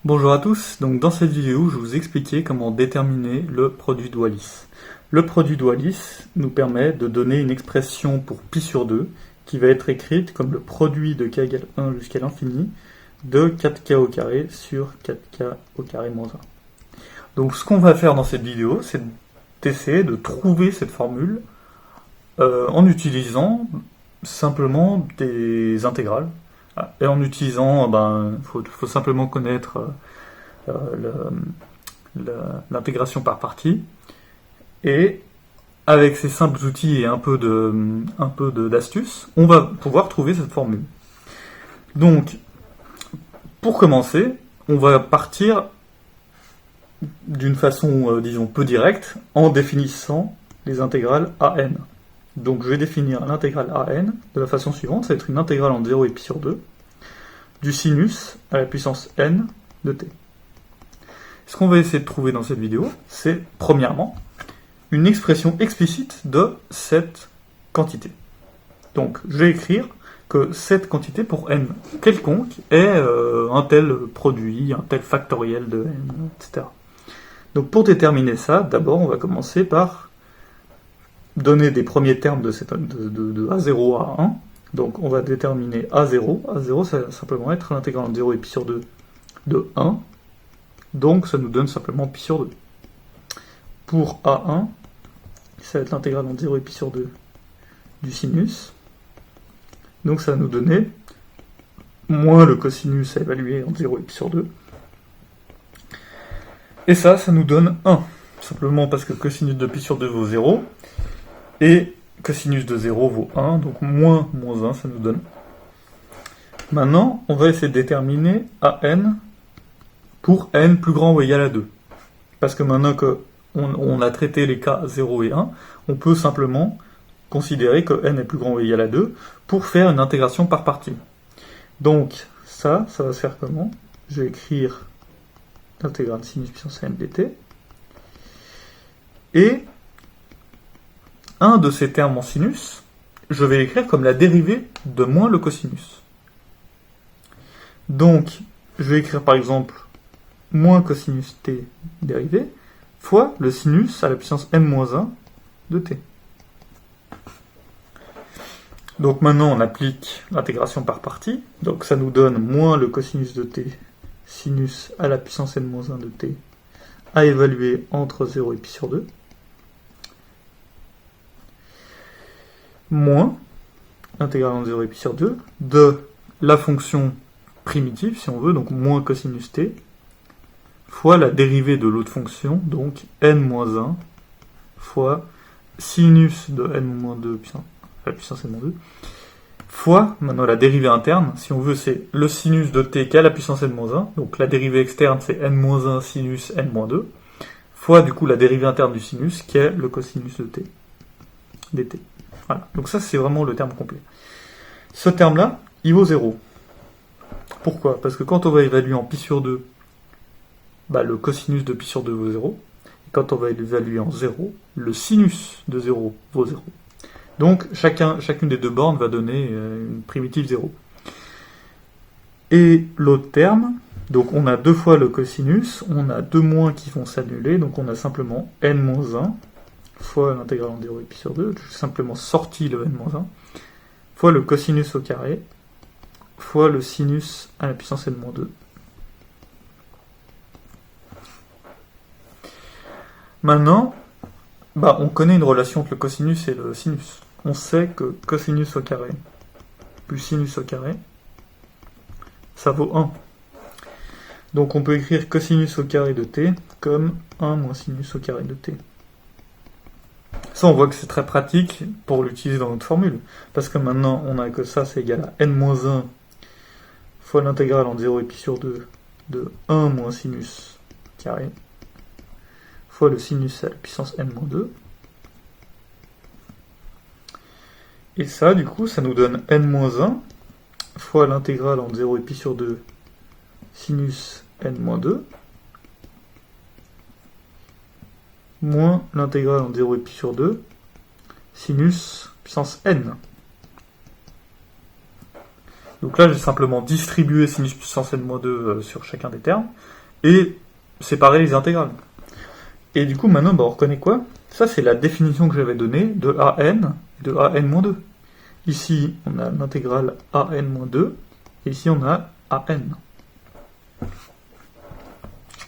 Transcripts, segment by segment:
Bonjour à tous, donc dans cette vidéo je vais vous expliquer comment déterminer le produit de Wallis. Le produit de Wallis nous permet de donner une expression pour pi sur 2 qui va être écrite comme le produit de k égale 1 jusqu'à l'infini de 4k au carré sur 4k au carré moins 1. Donc ce qu'on va faire dans cette vidéo, c'est d'essayer de trouver cette formule en utilisant simplement des intégrales. Et en utilisant, faut simplement connaître l'intégration par partie. Et avec ces simples outils et un peu d'astuce, on va pouvoir trouver cette formule. Donc, pour commencer, on va partir d'une façon, disons, peu directe, en définissant les intégrales AN. Donc je vais définir l'intégrale AN de la façon suivante, ça va être une intégrale entre 0 et pi sur 2, du sinus à la puissance n de t. Ce qu'on va essayer de trouver dans cette vidéo, c'est, premièrement, une expression explicite de cette quantité. Donc je vais écrire que cette quantité pour n quelconque est un tel produit, un tel factoriel de n, etc. Donc pour déterminer ça, d'abord on va commencer par donner des premiers termes de A0 à 1. Donc on va déterminer A0. A0, ça va simplement être l'intégrale entre 0 et pi sur 2 de 1. Donc ça nous donne simplement pi sur 2. Pour A1, ça va être l'intégrale entre 0 et pi sur 2 du sinus. Donc ça va nous donner moins le cosinus à évaluer entre 0 et pi sur 2. Et ça nous donne 1. Simplement parce que cosinus de pi sur 2 vaut 0. Et cosinus de 0 vaut 1, donc moins 1, ça nous donne. Maintenant, on va essayer de déterminer AN pour n plus grand ou égal à 2. Parce que maintenant qu'on a traité les cas 0 et 1, on peut simplement considérer que n est plus grand ou égal à 2 pour faire une intégration par partie. Donc, ça va se faire comment? Je vais écrire l'intégrale sinus puissance n dt. Et un de ces termes en sinus, je vais l'écrire comme la dérivée de moins le cosinus. Donc, je vais écrire par exemple moins cosinus t dérivé fois le sinus à la puissance n-1 de t. Donc maintenant, on applique l'intégration par partie. Donc ça nous donne moins le cosinus de t sinus à la puissance n-1 de t à évaluer entre 0 et pi sur 2. Moins l'intégrale entre 0 et pi sur 2 de la fonction primitive, si on veut, donc moins cosinus t, fois la dérivée de l'autre fonction, donc n-1, fois sinus de n-2 à la puissance n-2, fois, maintenant la dérivée interne, si on veut, c'est le sinus de t qui est à la puissance n-1, donc la dérivée externe c'est n-1 sinus n-2, fois du coup la dérivée interne du sinus qui est le cosinus de t, dt. Voilà, donc ça c'est vraiment le terme complet. Ce terme-là, il vaut 0. Pourquoi? Parce que quand on va évaluer en pi sur 2, le cosinus de pi sur 2 vaut 0. Et quand on va évaluer en 0, le sinus de 0 vaut 0. Donc chacune des deux bornes va donner une primitive 0. Et l'autre terme, donc on a deux fois le cosinus, on a deux moins qui vont s'annuler, donc on a simplement n-1 fois l'intégrale en 0 et pi sur 2, j'ai simplement sorti le n-1, fois le cosinus au carré, fois le sinus à la puissance n-2. Maintenant, on connaît une relation entre le cosinus et le sinus. On sait que cosinus au carré plus sinus au carré, ça vaut 1. Donc on peut écrire cosinus au carré de t comme 1 moins sinus au carré de t. Ça, on voit que c'est très pratique pour l'utiliser dans notre formule. Parce que maintenant, on a que ça, c'est égal à n-1 fois l'intégrale entre 0 et pi sur 2 de 1 moins sinus carré fois le sinus à la puissance n-2. Et ça, du coup, ça nous donne n-1 fois l'intégrale entre 0 et pi sur 2 sinus n-2 moins l'intégrale entre 0 et pi sur 2 sinus puissance n. Donc là, j'ai simplement distribué sinus puissance n-2 sur chacun des termes, et séparé les intégrales. Et du coup, maintenant, on reconnaît quoi? Ça, c'est la définition que j'avais donnée de an et de an-2. Ici, on a l'intégrale an-2, et ici, on a an.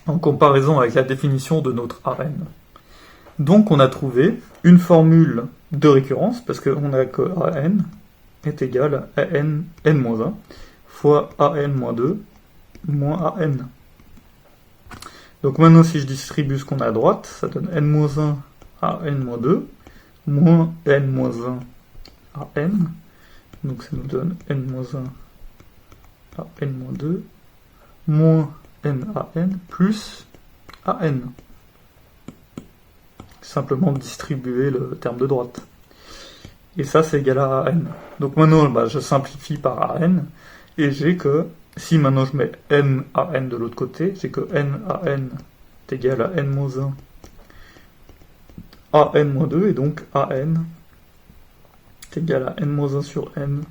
En comparaison avec la définition de notre an. Donc, on a trouvé une formule de récurrence, parce qu'on a que an est égal à n-1 fois an-2 moins an. Donc maintenant, si je distribue ce qu'on a à droite, ça donne n-1 à n-2 moins n-1 à n. Donc ça nous donne n-1 à n-2 moins n à n plus à n. Simplement distribuer le terme de droite. Et ça, c'est égal à n. Donc maintenant, je simplifie par an, et j'ai que, si maintenant je mets n à n de l'autre côté, j'ai que n à n est égal à n-1 à n-2, et donc an est égal à n-1 sur n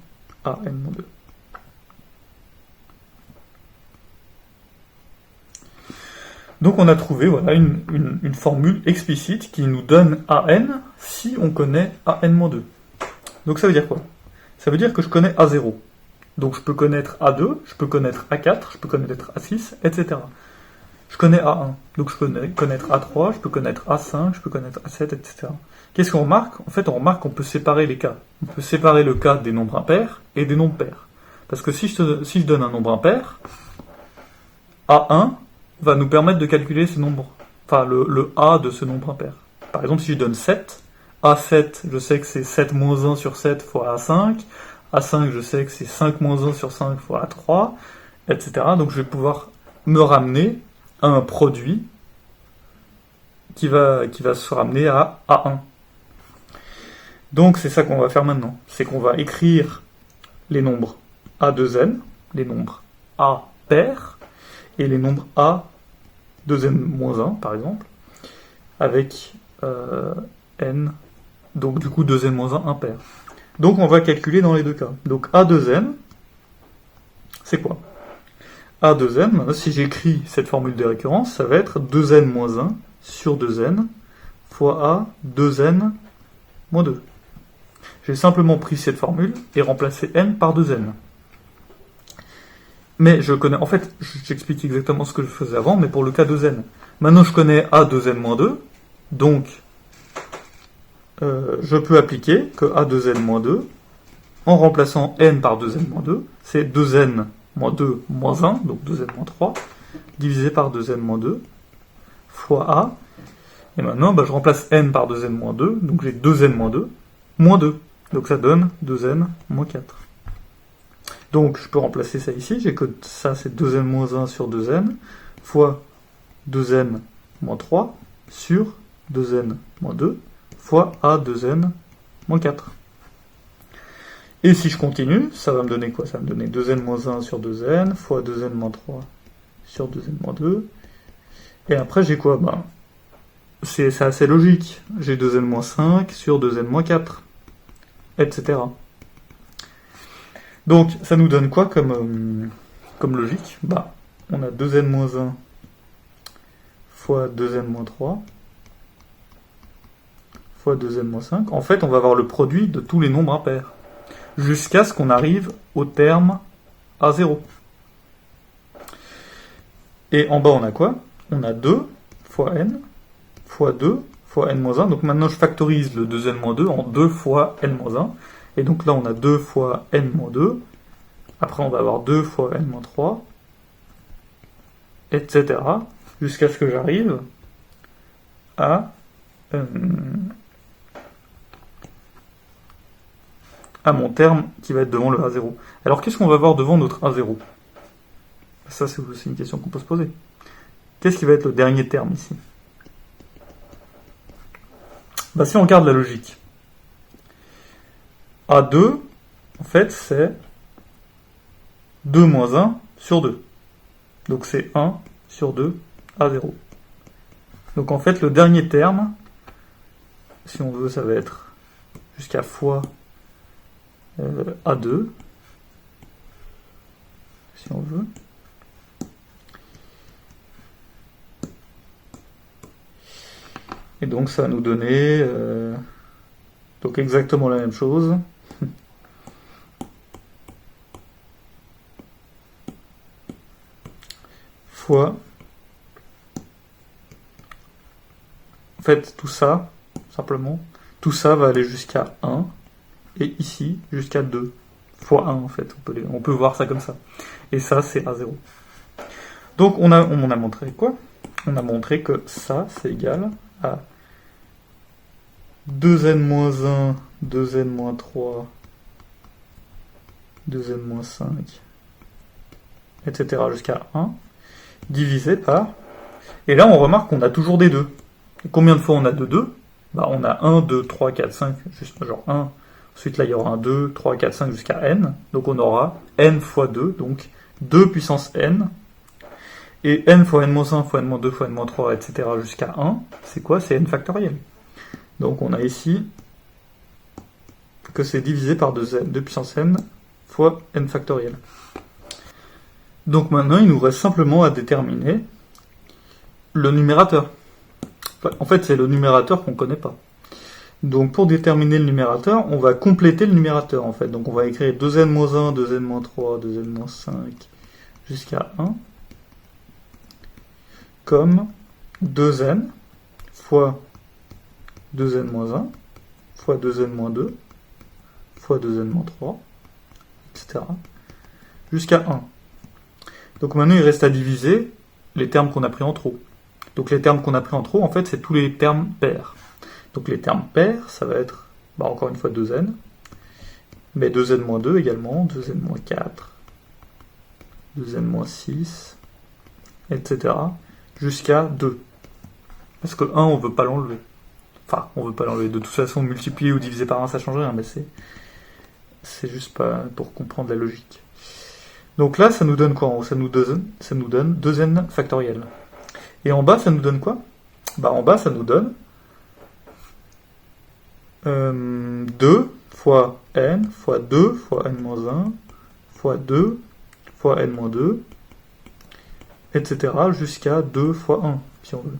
à n-2. Donc on a trouvé voilà, une formule explicite qui nous donne an si on connaît an-2. Donc ça veut dire quoi? Ça veut dire que je connais A0. Donc je peux connaître A2, je peux connaître A4, je peux connaître A6, etc. Je connais A1, donc je peux connaître A3, je peux connaître A5, je peux connaître A7, etc. Qu'est-ce qu'on remarque? En fait, on remarque qu'on peut séparer les cas. On peut séparer le cas des nombres impairs et des nombres pairs. Parce que si je donne un nombre impair, A1 va nous permettre de calculer ce nombre, enfin le A de ce nombre impair. Par exemple, si je donne 7, A7, je sais que c'est 7 moins 1 sur 7 fois A5, A5, je sais que c'est 5 moins 1 sur 5 fois A3, etc. Donc je vais pouvoir me ramener à un produit qui va se ramener à A1. Donc c'est ça qu'on va faire maintenant. C'est qu'on va écrire les nombres A2n, les nombres A pairs, et les nombres A2n-1, par exemple, avec n, donc du coup 2n-1 impair. Donc on va calculer dans les deux cas. Donc A2n, c'est quoi? A2n, si j'écris cette formule de récurrence, ça va être 2n-1 sur 2n fois A 2n-2. J'ai simplement pris cette formule et remplacé n par 2n. Mais je connais, en fait, j'explique exactement ce que je faisais avant, mais pour le cas 2n. Maintenant je connais A 2n-2, donc je peux appliquer que A 2n-2, en remplaçant n par 2n-2, c'est 2n-2 moins 1, donc 2n-3, divisé par 2n-2, fois A. Et maintenant, je remplace n par 2n-2, donc j'ai 2n-2, moins 2. Donc ça donne 2n-4. Donc je peux remplacer ça ici, j'ai que ça c'est 2n-1 sur 2n, fois 2n-3 sur 2n-2, fois A 2n-4. Et si je continue, ça va me donner quoi? Ça va me donner 2n-1 sur 2n, fois 2n-3 sur 2n-2. Et après j'ai quoi? C'est assez logique. J'ai 2n-5 sur 2n-4, etc. Donc ça nous donne quoi comme logique? On a 2n-1 fois 2n-3 fois 2n-5. En fait, on va avoir le produit de tous les nombres impairs, jusqu'à ce qu'on arrive au terme A0. Et en bas, on a quoi? On a 2 fois n, fois 2 fois n-1. Donc maintenant, je factorise le 2n-2 en 2 fois n-1. Et donc là, on a 2 fois n-2. Après, on va avoir 2 fois n-3, etc. Jusqu'à ce que j'arrive à mon terme qui va être devant le A0. Alors, qu'est-ce qu'on va voir devant notre A0? Ça, c'est aussi une question qu'on peut se poser. Qu'est-ce qui va être le dernier terme ici? Si on regarde la logique, A2, en fait, c'est 2 moins 1 sur 2. Donc c'est 1 sur 2 A0. Donc en fait, le dernier terme, si on veut, ça va être jusqu'à fois A2, si on veut. Et donc ça va nous donner donc exactement la même chose. Fois, en fait tout ça, simplement, tout ça va aller jusqu'à 1, et ici jusqu'à 2, fois 1 en fait, on peut voir ça comme ça. Et ça c'est A0. Donc on a montré quoi? On a montré que ça c'est égal à 2n-1, 2n-3, 2n-5, etc. jusqu'à 1, divisé par... Et là, on remarque qu'on a toujours des 2. Et combien de fois on a de 2? Bah, on a 1, 2, 3, 4, 5, juste genre 1. Ensuite, là, il y aura un 2, 3, 4, 5 jusqu'à n. Donc, on aura n fois 2, donc 2 puissance n. Et n fois n-1 fois n-2 fois n-3, etc. jusqu'à 1, c'est quoi? C'est n factoriel. Donc, on a ici que c'est divisé par 2n, 2 puissance n fois n factoriel. Donc maintenant, il nous reste simplement à déterminer le numérateur. En fait, c'est le numérateur qu'on ne connaît pas. Donc pour déterminer le numérateur, on va compléter le numérateur en fait. Donc on va écrire 2n-1, 2n-3, 2n-5 jusqu'à 1 comme 2n fois 2n-1 fois 2n-2 fois 2n-3, etc. jusqu'à 1. Donc maintenant, il reste à diviser les termes qu'on a pris en trop. Donc les termes qu'on a pris en trop, en fait, c'est tous les termes pairs. Donc les termes pairs, ça va être, encore une fois, 2n, mais 2n-2 également, 2n-4, 2n-6, etc. jusqu'à 2. Parce que 1, on ne veut pas l'enlever. Enfin, on ne veut pas l'enlever. De toute façon, multiplier ou diviser par 1, ça ne change rien, mais c'est juste pas pour comprendre la logique. Donc là, ça nous donne quoi? Ça nous donne 2n factoriel. Et en bas, ça nous donne quoi? En bas, ça nous donne 2 fois n fois 2 fois n-1 fois 2 fois n-2, etc. jusqu'à 2 fois 1, si on veut.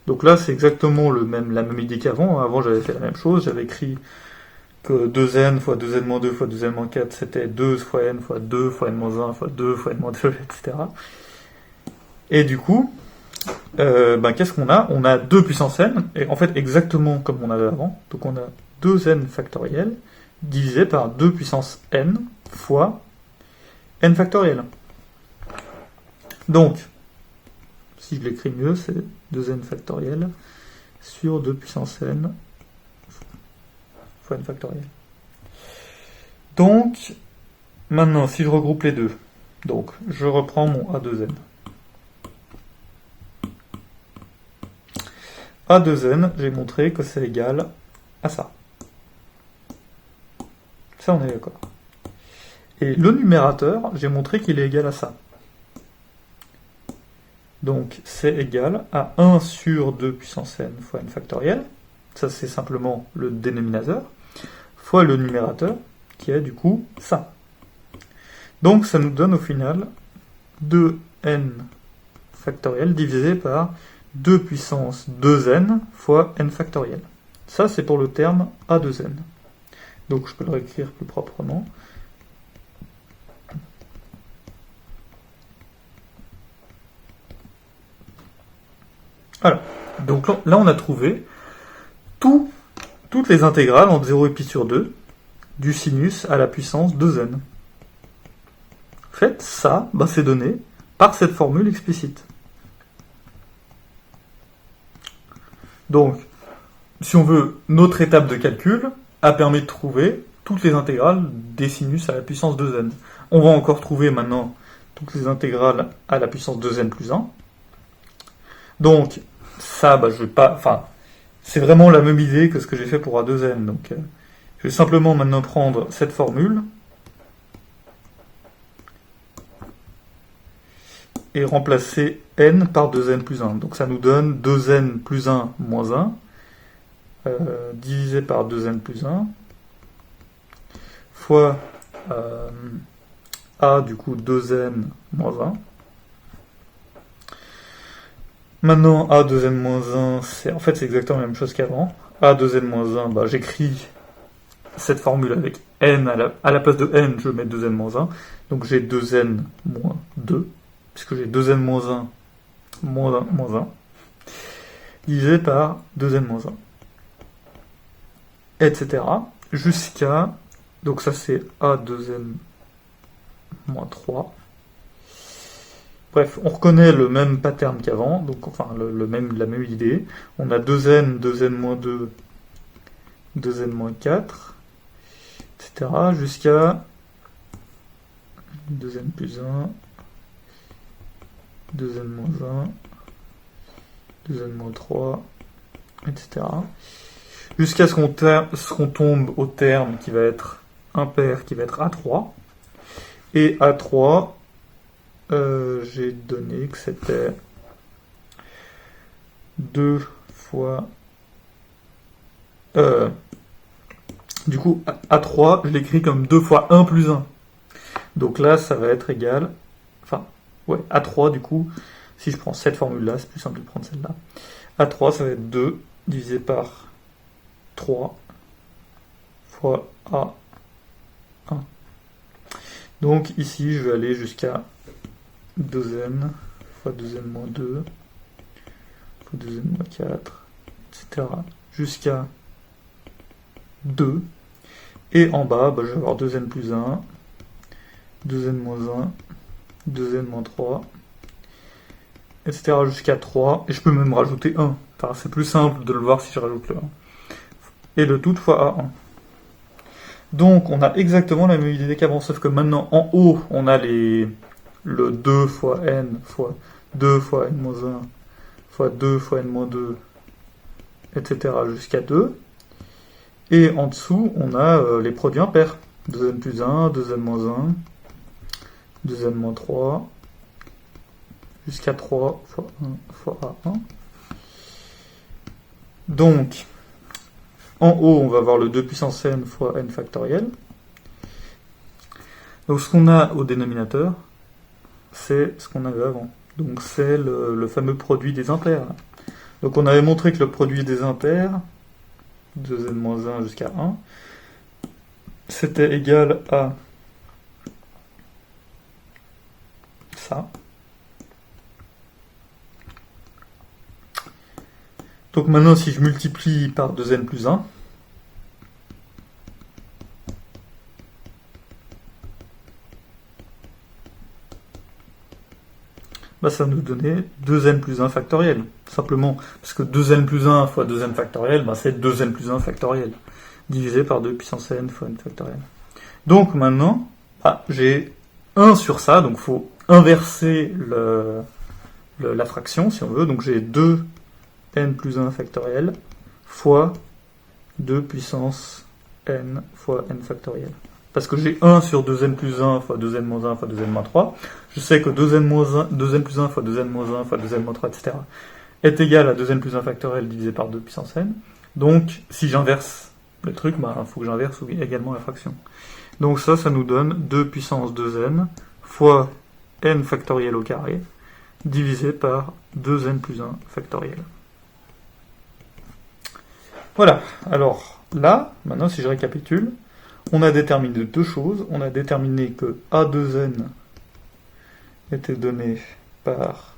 Donc là, c'est exactement la même idée qu'avant. Avant, j'avais fait la même chose. J'avais écrit que 2n fois 2n-2 fois 2n-4, c'était 2 fois n fois 2 fois n-1 fois 2 fois n-2, etc. Et du coup, qu'est-ce qu'on a? On a 2 puissance n, et en fait exactement comme on avait avant. Donc on a 2n factoriel divisé par 2 puissance n fois n factoriel. Donc, si je l'écris mieux, c'est 2n factoriel sur 2 puissance n fois n factoriel. Donc, maintenant, si je regroupe les deux, donc je reprends mon A2n. A2n, j'ai montré que c'est égal à ça. Ça, on est d'accord. Et le numérateur, j'ai montré qu'il est égal à ça. Donc, c'est égal à 1 sur 2 puissance n fois n factoriel. Ça, c'est simplement le dénominateur, fois le numérateur, qui est du coup ça. Donc, ça nous donne au final 2n factoriel divisé par 2 puissance 2n fois n factoriel. Ça, c'est pour le terme A2n. Donc, je peux le réécrire plus proprement. Voilà. Donc là, on a trouvé toutes les intégrales entre 0 et pi sur 2 du sinus à la puissance 2n. En fait, ça, c'est donné par cette formule explicite. Donc, si on veut, notre étape de calcul a permis de trouver toutes les intégrales des sinus à la puissance 2n. On va encore trouver maintenant toutes les intégrales à la puissance 2n plus 1. Donc, ça, je vais pas... Enfin, c'est vraiment la même idée que ce que j'ai fait pour A2n. Donc, je vais simplement maintenant prendre cette formule et remplacer n par 2n plus 1. Donc, ça nous donne 2n plus 1 moins 1 divisé par 2n plus 1 fois a du coup 2n moins 1. Maintenant, a 2n moins 1, c'est exactement la même chose qu'avant. A 2n moins 1, bah, j'écris cette formule avec n, à la place de n, je mets 2n moins 1. Donc j'ai 2n moins 2, puisque j'ai 2n moins 1 moins 1, divisé par 2n moins 1. Etc. Jusqu'à, donc ça c'est a 2n moins 3. Bref, on reconnaît le même pattern qu'avant, donc enfin la même idée. On a 2n, 2n moins 2, 2n moins 4, etc. jusqu'à 2n plus 1, 2n moins 1, 2n moins 3, etc. Jusqu'à ce qu'on tombe au terme qui va être impair, qui va être A3. Et A3, j'ai donné que c'était 2 fois... du coup, A3, je l'écris comme 2 fois 1 plus 1. Donc là, ça va être égal... Enfin, ouais, A3, du coup, si je prends cette formule-là, c'est plus simple de prendre celle-là. A3, ça va être 2 divisé par 3 fois A1. Donc ici, je vais aller jusqu'à 2n fois 2n moins 2 fois 2n moins 4, etc. jusqu'à 2. Et en bas, bah, je vais avoir 2n plus 1, 2n moins 1, 2n moins 3, etc. jusqu'à 3. Et je peux même rajouter 1. Enfin, c'est plus simple de le voir si je rajoute le 1. Et le tout fois A1. Donc on a exactement la même idée qu'avant, sauf que maintenant en haut on a le 2 fois n fois 2 fois n moins 1 fois 2 fois n moins 2, etc. jusqu'à 2. Et en dessous on a les produits impairs. 2n plus 1, 2n moins 1, 2n moins 3, jusqu'à 3 fois 1 fois A1. Donc, en haut, on va avoir le 2 puissance n fois n factoriel. Donc ce qu'on a au dénominateur, c'est ce qu'on avait avant. Donc c'est le fameux produit des impairs. Donc on avait montré que le produit des impairs, 2n-1 jusqu'à 1, c'était égal à ça. Donc maintenant, si je multiplie par 2n plus 1, bah ça nous donnait 2n plus 1 factoriel. Simplement, parce que 2n plus 1 fois 2n factoriel, bah c'est 2n plus 1 factoriel, divisé par 2 puissance n fois n factoriel. Donc maintenant, bah, j'ai 1 sur ça, donc il faut inverser la fraction, si on veut. Donc j'ai 2 n plus 1 factoriel fois 2 puissance n fois n factoriel. Parce que j'ai 1 sur 2n plus 1 fois 2n moins 1 fois 2n moins 3. Je sais que 2n plus 1 fois 2n moins 1 fois 2n moins 3, etc. est égal à 2n plus 1 factoriel divisé par 2 puissance n. Donc, si j'inverse le truc, bah, il faut que j'inverse également la fraction. Donc ça nous donne 2 puissance 2n fois n factoriel au carré divisé par 2n plus 1 factoriel. Voilà, alors là, maintenant si je récapitule, on a déterminé deux choses. On a déterminé que A2n était donné par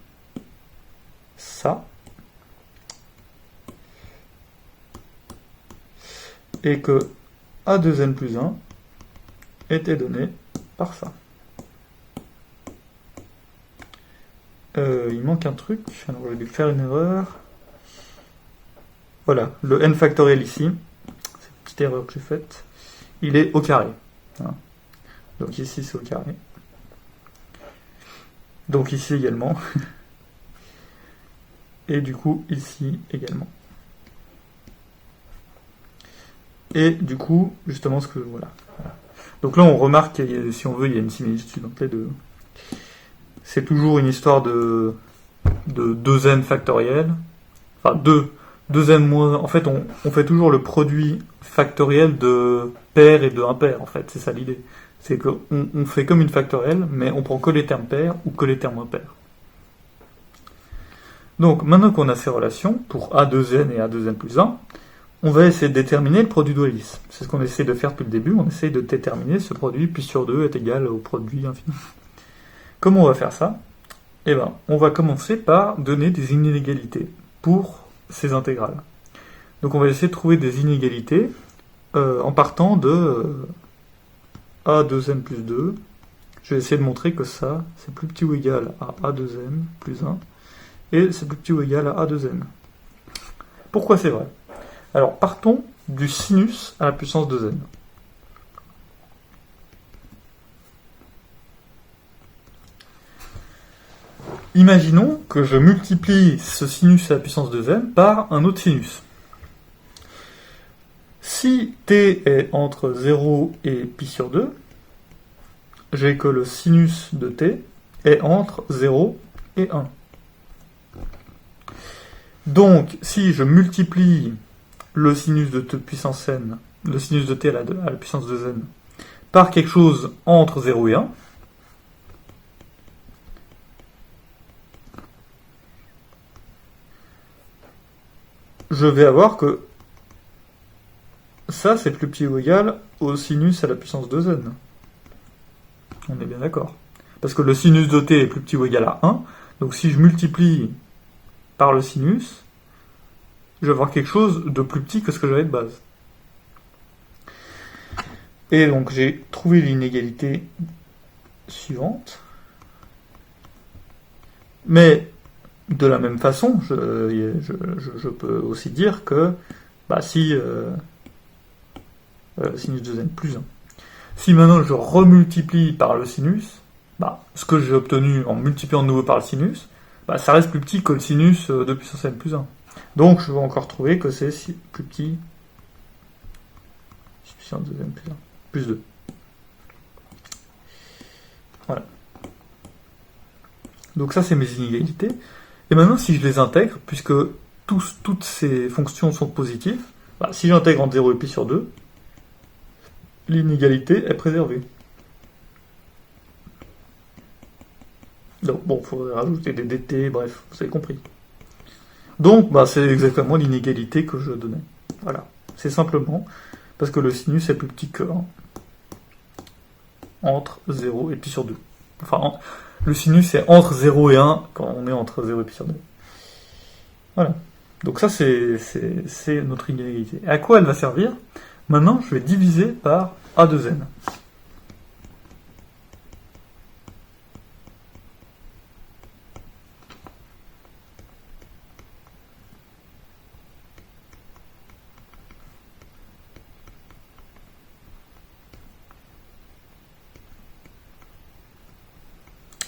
ça, et que A2n plus 1 était donné par ça. Il manque un truc, alors j'ai dû faire une erreur. Voilà, le n factoriel ici, c'est une petite erreur que j'ai faite, il est au carré. Hein. Donc ici c'est au carré. Donc ici également. Et du coup ici également. Et du coup, justement ce que... Voilà. Donc là on remarque qu'il y a, si on veut, il y a une similitude entre les deux. C'est toujours une histoire de 2n factoriel. Enfin 2n moins... En fait on fait toujours le produit factoriel de pair et de impair, en fait. C'est ça l'idée. C'est qu'on fait comme une factorielle, mais on prend que les termes pairs ou que les termes impairs. Donc, maintenant qu'on a ces relations, pour A de n et A de n plus 1, on va essayer de déterminer le produit dualiste. C'est ce qu'on essaie de faire depuis le début, on essaie de déterminer ce produit pi sur 2 est égal au produit infini. Comment on va faire ça? Eh bien, on va commencer par donner des inégalités pour ces intégrales. Donc on va essayer de trouver des inégalités en partant de A de n plus 2. Je vais essayer de montrer que ça, c'est plus petit ou égal à A de n plus 1, et c'est plus petit ou égal à A de n. Pourquoi c'est vrai? Alors, partons du sinus à la puissance de n. Imaginons que je multiplie ce sinus à la puissance de n par un autre sinus. Si t est entre 0 et pi sur 2, j'ai que le sinus de t est entre 0 et 1. Donc, si je multiplie le sinus de t puissance n, le sinus de t à la puissance de n, par quelque chose entre 0 et 1, je vais avoir que ça, c'est plus petit ou égal au sinus à la puissance de n. On est bien d'accord. Parce que le sinus de t est plus petit ou égal à 1, donc si je multiplie par le sinus, je vais avoir quelque chose de plus petit que ce que j'avais de base. Et donc j'ai trouvé l'inégalité suivante. Mais de la même façon, je peux aussi dire que si sinus de n plus 1. Si maintenant je remultiplie par le sinus, ce que j'ai obtenu en multipliant de nouveau par le sinus, ça reste plus petit que le sinus de puissance n plus 1. Donc je vais encore trouver que c'est plus petit puissance de n plus 1, plus 2. Voilà. Donc ça c'est mes inégalités. Et maintenant si je les intègre, puisque toutes ces fonctions sont positives, si j'intègre entre 0 et pi sur 2, l'inégalité est préservée. Donc bon, il faudrait rajouter des dt, bref, vous avez compris. Donc c'est exactement l'inégalité que je donnais. Voilà. C'est simplement parce que le sinus est plus petit que 1 entre 0 et pi sur 2. Enfin, le sinus est entre 0 et 1 quand on est entre 0 et pi sur 2. Voilà. Donc ça, c'est notre inégalité. Et à quoi elle va servir? Maintenant, je vais diviser par A de n.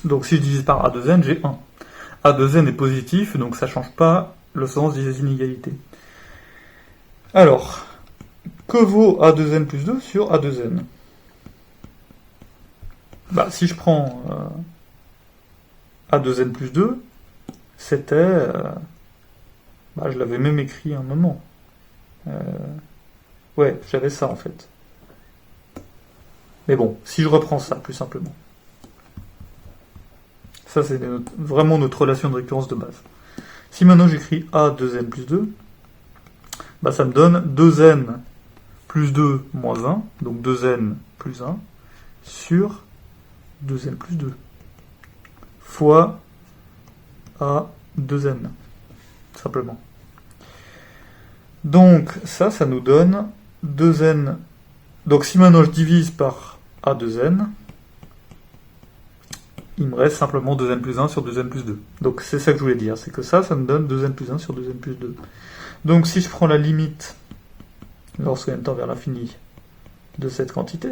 Donc si je divise par A de n, j'ai 1. A de n est positif, donc ça ne change pas le sens des inégalités. Alors, que vaut A de n plus 2 sur A de n? Si je prends A de n plus 2, c'était... je l'avais même écrit à un moment. Ouais, j'avais ça en fait. Mais bon, si je reprends ça, plus simplement. Ça, c'est vraiment notre relation de récurrence de base. Si maintenant j'écris A de n plus 2, ça me donne 2n plus 2 moins 1, donc 2n plus 1, sur 2n plus 2, fois A 2n, simplement. Donc ça nous donne 2n. Donc si maintenant je divise par A 2n, il me reste simplement 2n plus 1 sur 2n plus 2. Donc c'est ça que je voulais dire, c'est que ça me donne 2n plus 1 sur 2n plus 2. Donc si je prends la limite, lorsque n tend vers l'infini, de cette quantité,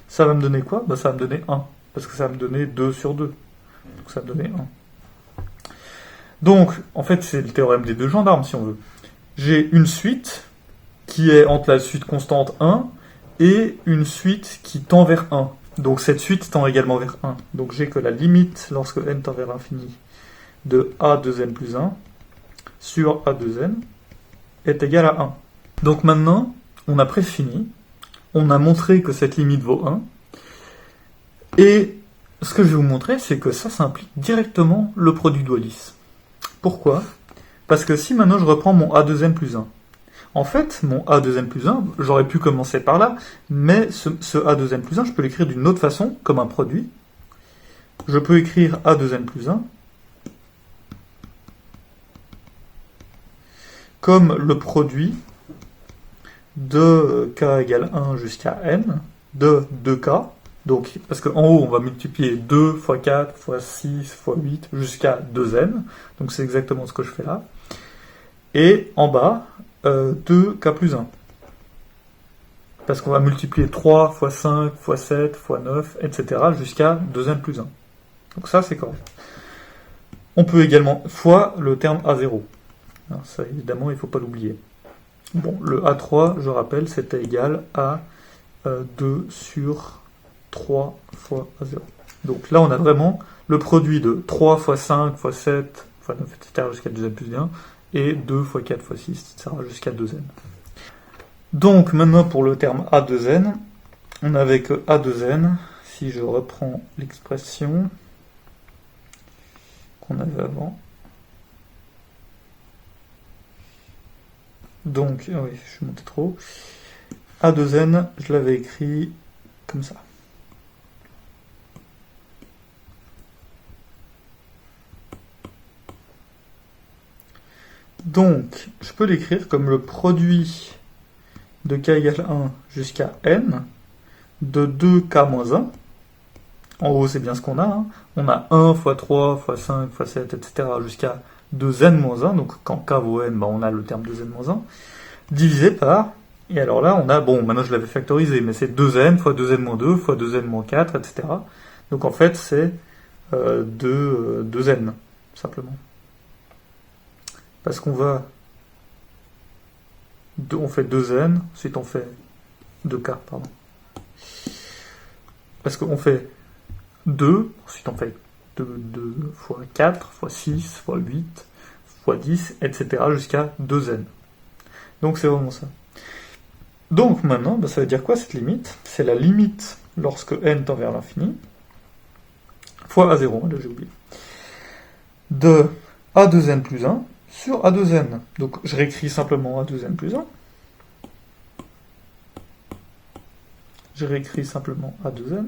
ça va me donner quoi? Ça va me donner 1, parce que ça va me donner 2 sur 2. Donc ça va me donner 1. Donc, en fait, c'est le théorème des deux gendarmes, si on veut. J'ai une suite qui est entre la suite constante 1 et une suite qui tend vers 1. Donc cette suite tend également vers 1. Donc j'ai que la limite, lorsque n tend vers l'infini, de A de n plus 1 sur A de n est égale à 1. Donc maintenant, on a presque fini. on a montré que cette limite vaut 1. Et ce que je vais vous montrer, c'est que ça implique directement le produit de Wallis. Pourquoi ? Parce que si maintenant je reprends mon A de n plus 1, en fait, mon A de n plus 1, j'aurais pu commencer par là, mais ce A de n plus 1, je peux l'écrire d'une autre façon, comme un produit. Je peux écrire A de n plus 1 comme le produit de k égale 1 jusqu'à n de 2k. Donc, parce qu'en haut, on va multiplier 2 fois 4 fois 6 fois 8 jusqu'à 2n. Donc, c'est exactement ce que je fais là. Et en bas, 2k plus 1. Parce qu'on va multiplier 3 fois 5 fois 7 fois 9, etc. jusqu'à 2n plus 1. Donc ça, c'est correct. On peut également fois le terme A0. Alors ça, évidemment, il ne faut pas l'oublier. Bon, le A3, je rappelle, c'était égal à 2 sur 3 fois A0. Donc là, on a vraiment le produit de 3 fois 5 fois 7 fois 9, etc. jusqu'à 2n plus 1, et 2 fois 4 fois 6, etc. jusqu'à 2n. Donc maintenant, pour le terme A2n, on n'avait que A2n. Si je reprends l'expression qu'on avait avant. Donc, oui, je suis monté trop. A2n, je l'avais écrit comme ça. Donc, je peux l'écrire comme le produit de k égale 1 jusqu'à n de 2k moins 1. En haut, c'est bien ce qu'on a. Hein. On a 1 fois 3 fois 5 fois 7, etc. jusqu'à 2n moins 1. Donc, quand k vaut n, on a le terme 2n moins 1. Divisé par... Et alors là, on a... Bon, maintenant, je l'avais factorisé, mais c'est 2n fois 2n moins 2 fois 2n moins 4, etc. Donc, en fait, c'est 2n, simplement. Parce qu'on va... On fait 2n, ensuite on fait 2k, pardon. Parce qu'on fait 2, ensuite on fait 2 fois 4, fois 6, fois 8, fois 10, etc. jusqu'à 2n. Donc c'est vraiment ça. Donc maintenant, ça veut dire quoi cette limite ? C'est la limite lorsque n tend vers l'infini, fois a0, là j'ai oublié, de a2n plus 1 sur a2n. Donc je réécris simplement a2n plus 1. Je réécris simplement a2n.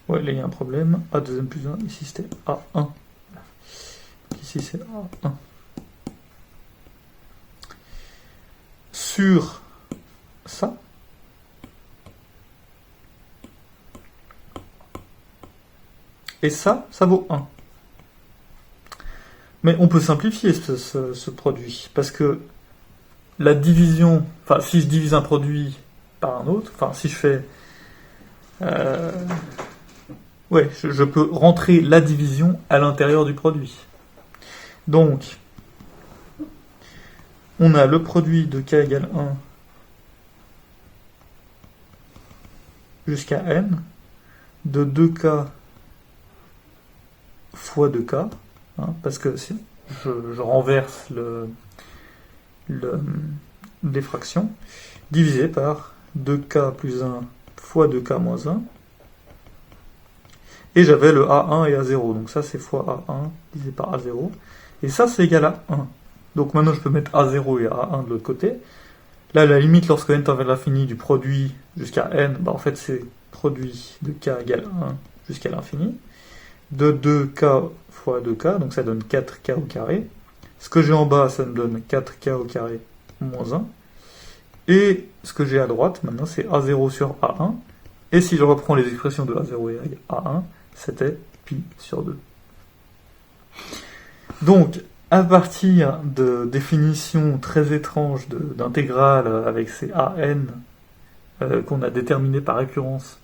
Ouais, là il y a un problème. A2n plus 1, ici c'était A1. Ici c'est A1. Sur ça. Et ça vaut 1. Mais on peut simplifier ce produit, parce que la division, enfin si je divise un produit par un autre, enfin si je fais... ouais, je peux rentrer la division à l'intérieur du produit. Donc, on a le produit de k égale 1 jusqu'à n de 2k fois 2k, hein, parce que si je renverse les fractions, divisé par 2k plus 1 fois 2k moins 1, et j'avais le A1 et A0, donc ça c'est fois A1 divisé par A0, et ça c'est égal à 1. Donc maintenant je peux mettre A0 et A1 de l'autre côté. Là la limite lorsque n tend vers l'infini du produit jusqu'à n, en fait c'est produit de k égale 1 jusqu'à l'infini, de 2k fois 2k, donc ça donne 4k au carré. Ce que j'ai en bas, ça me donne 4k au carré moins 1. Et ce que j'ai à droite, maintenant, c'est A0 sur A1. Et si je reprends les expressions de A0 et A1, c'était pi sur 2. Donc, à partir de définitions très étranges d'intégrales avec ces AN qu'on a déterminées par récurrence,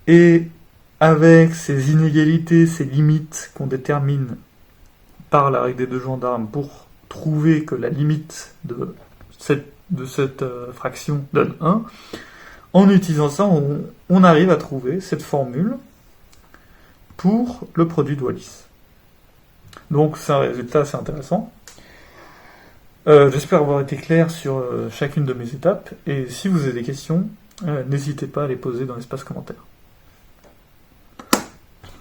et avec ces inégalités, ces limites qu'on détermine par la règle des deux gendarmes pour trouver que la limite de cette fraction donne 1, en utilisant ça, on arrive à trouver cette formule pour le produit de Wallis. Donc c'est un résultat assez intéressant. J'espère avoir été clair sur chacune de mes étapes, et si vous avez des questions, n'hésitez pas à les poser dans l'espace commentaire.